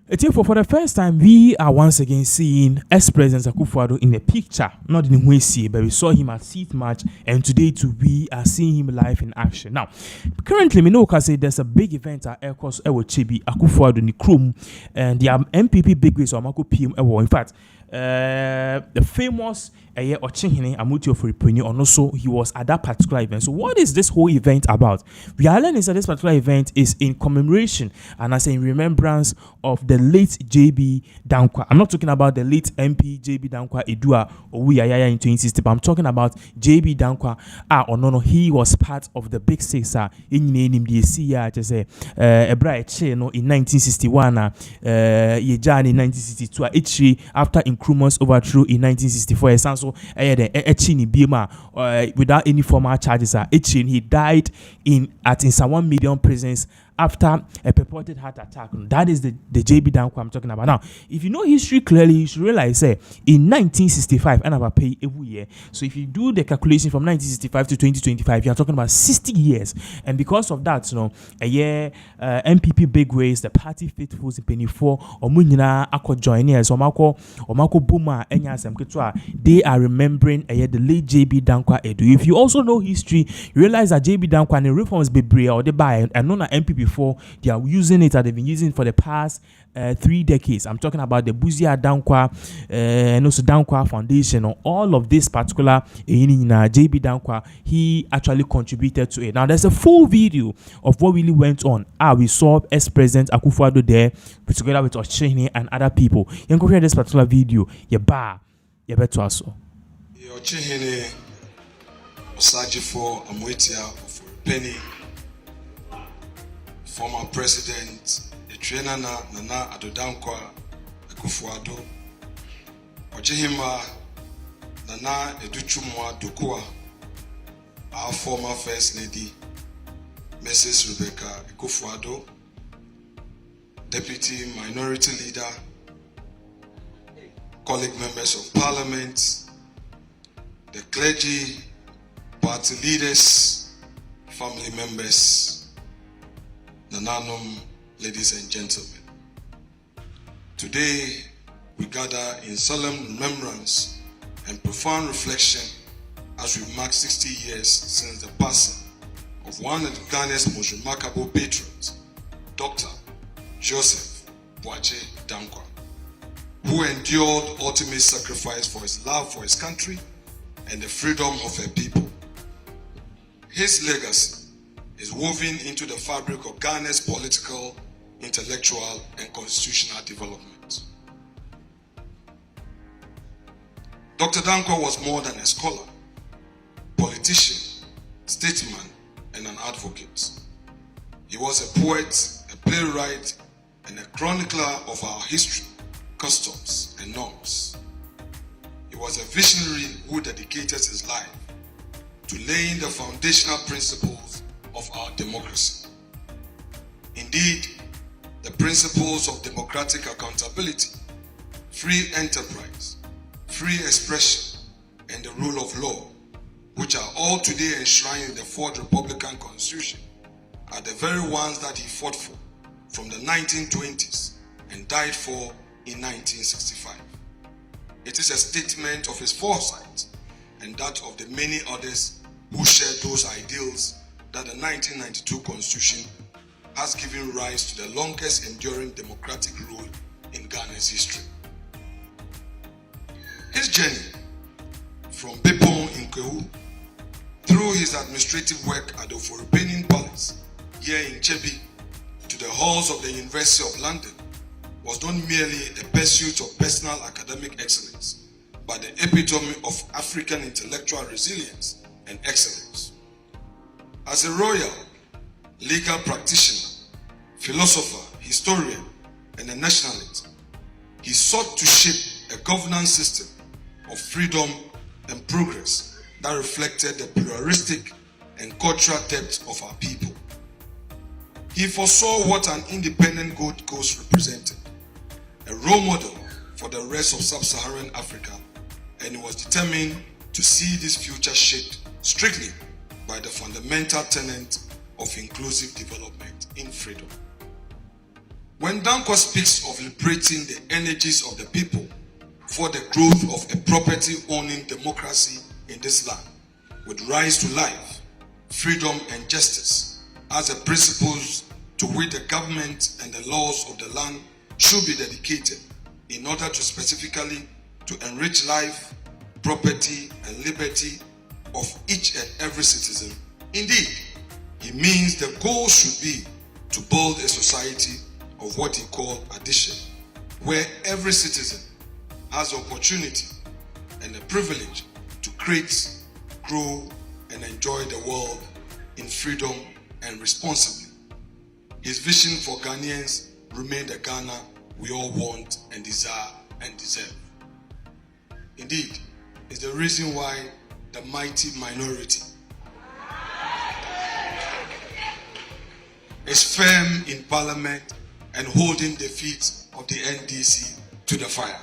For the first time, we are once again seeing Ex-Prez Akufo-Addo in a picture, not in Huesi, but we saw him at Seat Match, and today we are seeing him live in action. Now, currently, we know there's a big event at Kyebi, Akufo-Addo in Krum, and the MPP big ways or Mako PM. In fact, the famous Ochinhene Amutio for Repreneur, and also he was at that particular event. So, what is this whole event about? We are learning that this particular event is in commemoration and as in remembrance of the late JB Danquah. I'm not talking about the late MP JB Danquah Edua or Yaya in 2060, but I'm talking about JB Danquah. No, he was part of the big six in name the CIA to say in 1961, Yejan in 1962, after Nkrumah's overthrow in 1964. So Echini Bima without any formal charges. He died in 1 million prisons after a purported heart attack. That is the JB Danquah I'm talking about. Now, if you know history clearly, you should realize in 1965, and I pay every year. So if you do the calculation from 1965 to 2025, you are talking about 60 years. And because of that, a year MPP big ways, the party faithfuls in Penny 4 or Munina Ako joiners or Mako Buma Enyasem Ketwa, they are remembering the late JB Danquah Edu. If you also know history, you realize that JB Danquah and the reforms be or they buy and known MPP before, they are using it, and they've been using it for the past 3 decades. I'm talking about the Buzia Danquah and also Danquah Foundation, or all of this particular JB Danquah. He actually contributed to it. Now, there's a full video of what really went on. We saw Ex-President Akufo-Addo there together with Ochene and other people. You can hear this particular video. Better also. Ochene Osajifo Amwetia of Penny. Former President Nana Addo Danquah Akufo-Addo, Ochihima Nana Educhumwa Dukua, our former First Lady Mrs. Rebecca Akufo-Addo, Deputy Minority Leader, colleague members of Parliament, the clergy, party leaders, family members, Nananum, ladies and gentlemen. Today, we gather in solemn remembrance and profound reflection as we mark 60 years since the passing of one of Ghana's most remarkable patrons, Dr. Joseph Boakye Danquah, who endured ultimate sacrifice for his love for his country and the freedom of her people. His legacy is woven into the fabric of Ghana's political, intellectual, and constitutional development. Dr. Danquah was more than a scholar, politician, statesman, and an advocate. He was a poet, a playwright, and a chronicler of our history, customs, and norms. He was a visionary who dedicated his life to laying the foundational principles of our democracy. Indeed, the principles of democratic accountability, free enterprise, free expression, and the rule of law, which are all today enshrined in the Fourth Republican Constitution, are the very ones that he fought for from the 1920s and died for in 1965. It is a statement of his foresight and that of the many others who shared those ideals that the 1992 Constitution has given rise to the longest enduring democratic rule in Ghana's history. His journey from Bepon in Kyebi through his administrative work at the Forepenian Palace here in Kyebi to the halls of the University of London was not merely a pursuit of personal academic excellence, but the epitome of African intellectual resilience and excellence. As a royal, legal practitioner, philosopher, historian, and a nationalist, he sought to shape a governance system of freedom and progress that reflected the pluralistic and cultural depth of our people. He foresaw what an independent Gold Coast represented, a role model for the rest of sub-Saharan Africa, and he was determined to see this future shaped strictly by the fundamental tenet of inclusive development in freedom. When Danquah speaks of liberating the energies of the people for the growth of a property-owning democracy in this land, with rise to life, freedom and justice as the principles to which the government and the laws of the land should be dedicated in order to specifically to enrich life, property and liberty of each and every citizen. Indeed, he means the goal should be to build a society of what he called addition, where every citizen has the opportunity and the privilege to create, grow and enjoy the world in freedom and responsibly. His vision for Ghanaians remained the Ghana we all want and desire and deserve. Indeed, it's the reason why the mighty minority is firm in parliament and holding the feet of the NDC to the fire.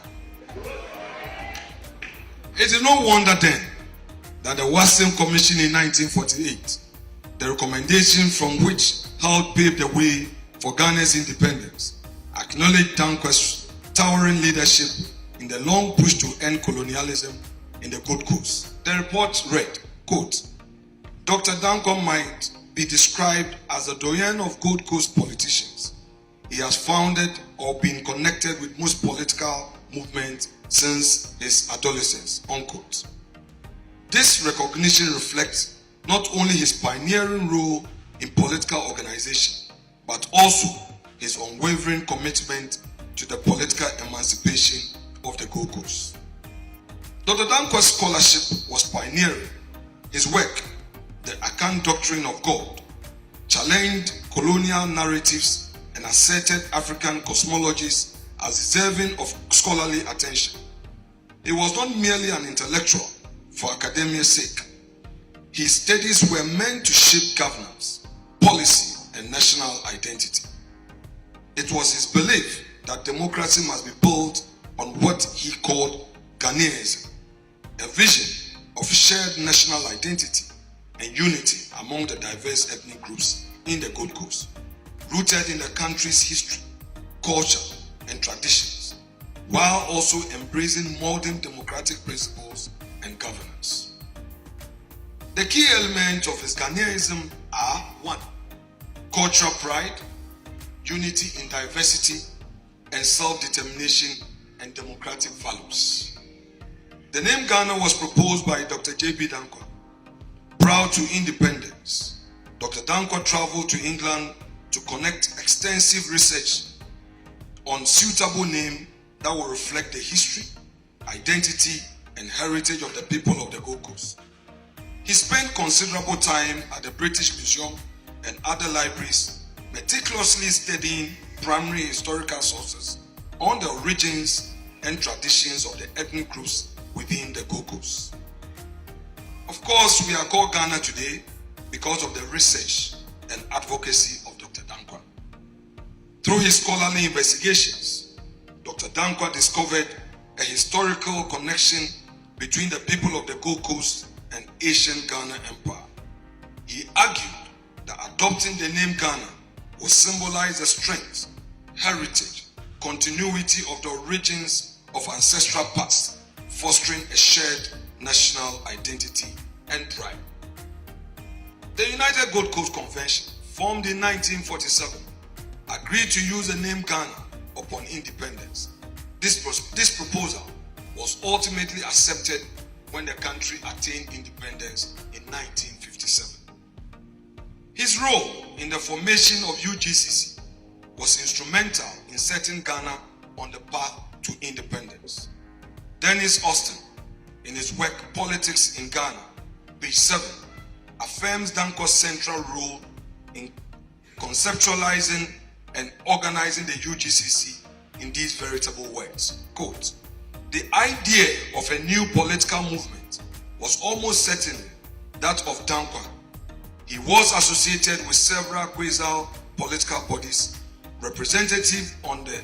It is no wonder then that the Wasem Commission in 1948, the recommendation from which helped pave the way for Ghana's independence, acknowledged Danquah's towering leadership in the long push to end colonialism in the Gold Coast. The report read, quote, Dr. Danquah might be described as the doyen of Gold Coast politicians. He has founded or been connected with most political movements since his adolescence, unquote. This recognition reflects not only his pioneering role in political organization, but also his unwavering commitment to the political emancipation of the Gold Coast. Dr. Danquah's scholarship was pioneering. His work, the Akyem Doctrine of God, challenged colonial narratives and asserted African cosmologies as deserving of scholarly attention. He was not merely an intellectual for academia's sake. His studies were meant to shape governance, policy, and national identity. It was his belief that democracy must be built on what he called Ghanaianism, a vision of shared national identity and unity among the diverse ethnic groups in the Gold Coast, rooted in the country's history, culture, and traditions, while also embracing modern democratic principles and governance. The key elements of his Ghanaianism are 1. Cultural pride, unity in diversity, and self-determination and democratic values. The name Ghana was proposed by Dr. J.B. Danquah. Proud to independence, Dr. Danquah traveled to England to conduct extensive research on suitable name that will reflect the history, identity, and heritage of the people of the Gold Coast. He spent considerable time at the British Museum and other libraries, meticulously studying primary historical sources on the origins and traditions of the ethnic groups within the Gold Coast. Of course, we are called Ghana today because of the research and advocacy of Dr. Danquah. Through his scholarly investigations, Dr. Danquah discovered a historical connection between the people of the Gold Coast and ancient Ghana Empire. He argued that adopting the name Ghana would symbolize the strength, heritage, continuity of the origins of ancestral past, fostering a shared national identity and pride. The United Gold Coast Convention, formed in 1947, agreed to use the name Ghana upon independence. This proposal was ultimately accepted when the country attained independence in 1957. His role in the formation of UGCC was instrumental in setting Ghana on the path to independence. Dennis Austin, in his work Politics in Ghana, page 7, affirms Danquah's central role in conceptualizing and organizing the UGCC in these veritable words. Quote, the idea of a new political movement was almost certainly that of Danquah. He was associated with several quasi political bodies, representative on the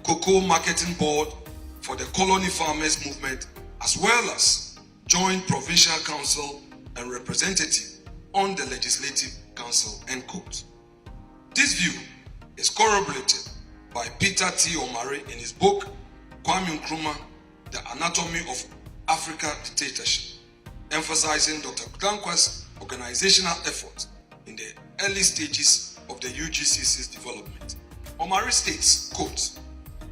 Cocoa Marketing Board for the Colony Farmers Movement, as well as Joint Provincial Council and representative on the Legislative Council, end quote. This view is corroborated by Peter T. Omari in his book, Kwame Nkrumah, The Anatomy of Africa Dictatorship, emphasizing Dr. Danquah's organizational efforts in the early stages of the UGCC's development. Omari states, quote,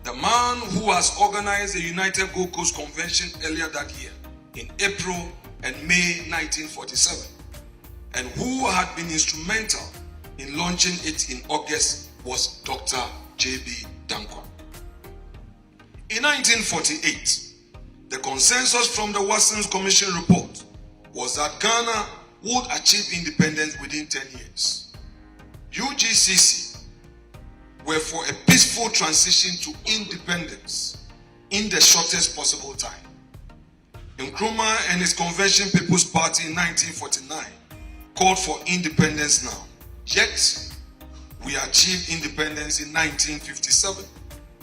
"The man who has organized the United Gold Coast Convention earlier that year in April and May 1947, and who had been instrumental in launching it in August was Dr. J.B. Danquah." In 1948, the consensus from the Watson's Commission report was that Ghana would achieve independence within 10 years. UGCC were for a peaceful transition to independence in the shortest possible time. Nkrumah and his Convention People's Party in 1949 called for independence now. Yet, we achieved independence in 1957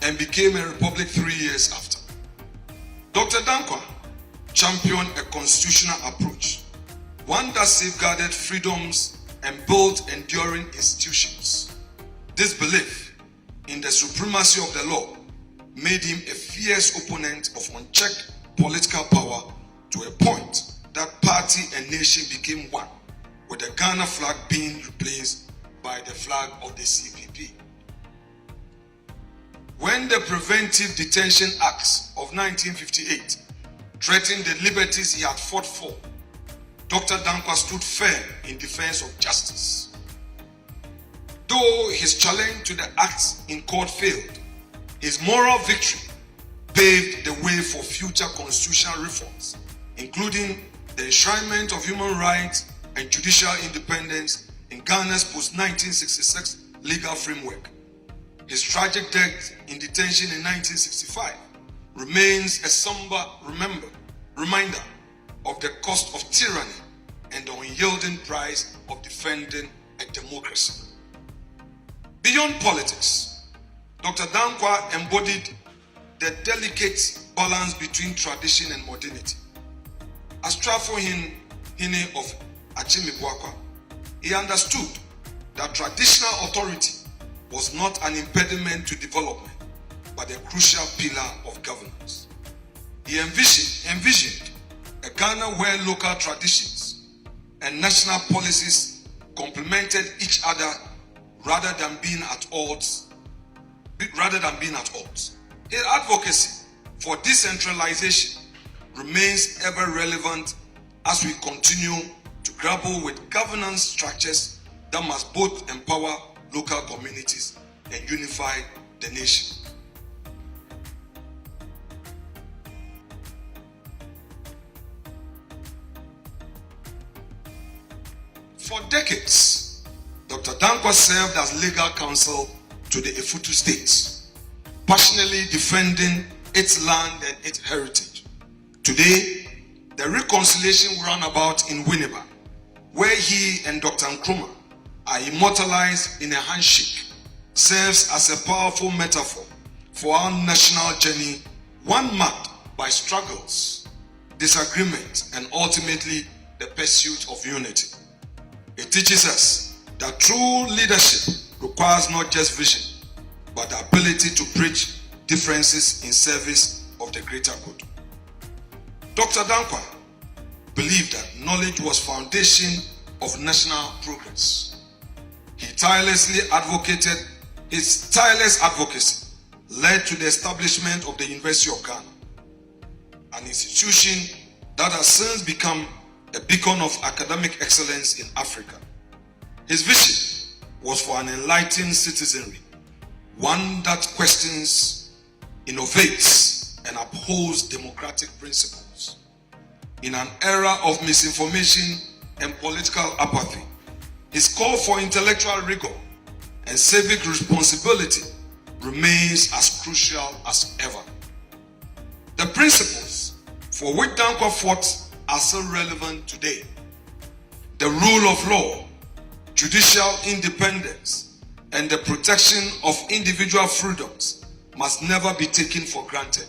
and became a republic 3 years after. Dr. Danquah championed a constitutional approach, one that safeguarded freedoms and built enduring institutions. This belief in the supremacy of the law made him a fierce opponent of unchecked political power to a point that party and nation became one, with the Ghana flag being replaced by the flag of the CPP. When the Preventive Detention Acts of 1958 threatened the liberties he had fought for, Dr. Danquah stood firm in defense of justice. Though his challenge to the acts in court failed, his moral victory paved the way for future constitutional reforms, including the enshrinement of human rights and judicial independence in Ghana's post-1966 legal framework. His tragic death in detention in 1965 remains a somber reminder of the cost of tyranny and the unyielding price of defending a democracy. Beyond politics, Dr. Danquah embodied the delicate balance between tradition and modernity. As Trafo Hine of Akyem, he understood that traditional authority was not an impediment to development, but a crucial pillar of governance. He envisioned a Ghana where local traditions and national policies complemented each other rather than being at odds. His advocacy for decentralization remains ever relevant as we continue to grapple with governance structures that must both empower local communities and unify the nation. For decades, Dr. Danquah served as legal counsel to the Efutu states, passionately defending its land and its heritage. Today, the reconciliation roundabout in Winneba, where he and Dr. Nkrumah are immortalized in a handshake, serves as a powerful metaphor for our national journey, one marked by struggles, disagreement, and ultimately the pursuit of unity. It teaches us that true leadership requires not just vision, but the ability to bridge differences in service of the greater good. Dr. Danquah believed that knowledge was foundation of national progress. His tireless advocacy led to the establishment of the University of Ghana, an institution that has since become a beacon of academic excellence in Africa. His vision was for an enlightened citizenry, one that questions, innovates, and upholds democratic principles. In an era of misinformation and political apathy, his call for intellectual rigor and civic responsibility remains as crucial as ever. The principles for which Danquah fought are still relevant today. The rule of law, judicial independence, and the protection of individual freedoms must never be taken for granted.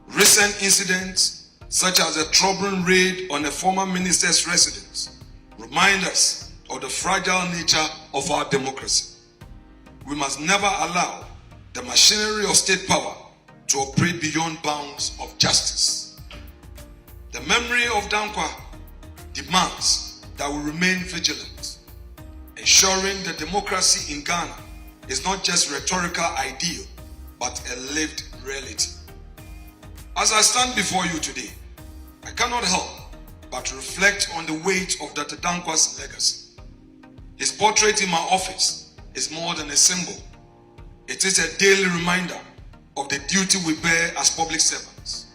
Recent incidents, such as a troubling raid on a former minister's residence, remind us of the fragile nature of our democracy. We must never allow the machinery of state power to operate beyond bounds of justice. The memory of Danquah demands that we remain vigilant, ensuring that democracy in Ghana is not just rhetorical ideal, but a lived reality. As I stand before you today, I cannot help but reflect on the weight of Dr. Danquah's legacy. His portrait in my office is more than a symbol. It is a daily reminder of the duty we bear as public servants,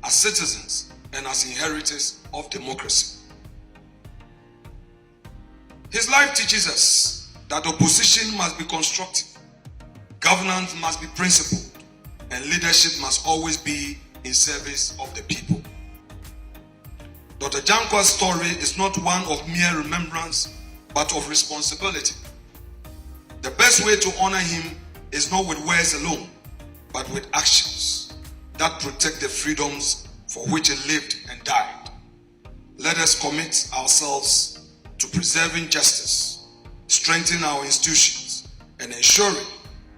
as citizens, and as inheritors of democracy. His life teaches us that opposition must be constructive, governance must be principled, and leadership must always be in service of the people. Dr. Danquah's story is not one of mere remembrance, but of responsibility. The best way to honor him is not with words alone, but with actions that protect the freedoms for which he lived and died. Let us commit ourselves to preserving justice, strengthening our institutions, and ensuring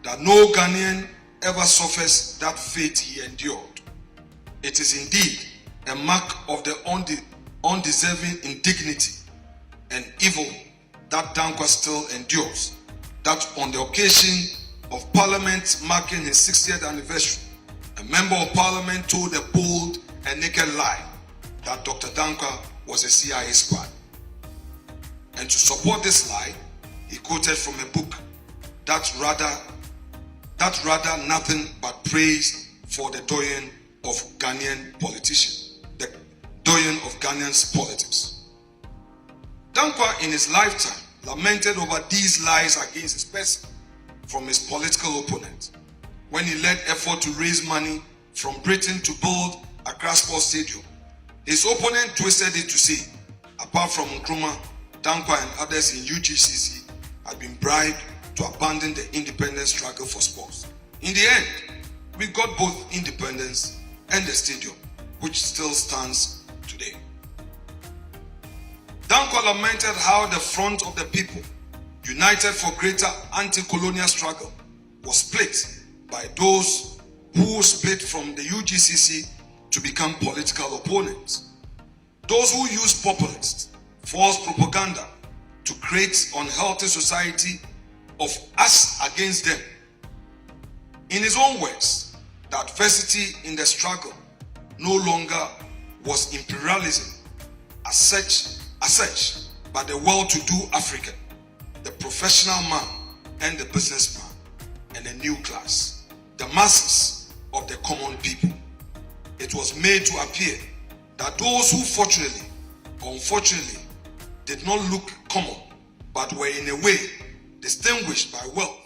that no Ghanaian ever suffers that fate he endured. It is indeed a mark of the undeserving indignity and evil that Danquah still endures, that on the occasion of Parliament marking his 60th anniversary, a member of Parliament told a bold and naked lie that Dr. Danquah was a CIA spy. And to support this lie, he quoted from a book that rather nothing but praise for the doyen of Ghanaian politician, the doyen of Ghanaian's politics. Danquah in his lifetime lamented over these lies against his person from his political opponent when he led effort to raise money from Britain to build Accra Sports Stadium. His opponent twisted it to say, apart from Nkrumah, Danquah and others in UGCC had been bribed to abandon the independence struggle for sports. In the end, we got both independence and the stadium, which still stands today. Danquah lamented how the front of the people, united for greater anti-colonial struggle, was split by those who split from the UGCC to become political opponents. Those who used populist, false propaganda to create unhealthy society of us against them. In his own words, the adversity in the struggle no longer was imperialism as such, but the well-to-do African, the professional man and the businessman, and a new class, the masses of the common people. It was made to appear that those who fortunately or unfortunately did not look common, but were in a way distinguished by wealth,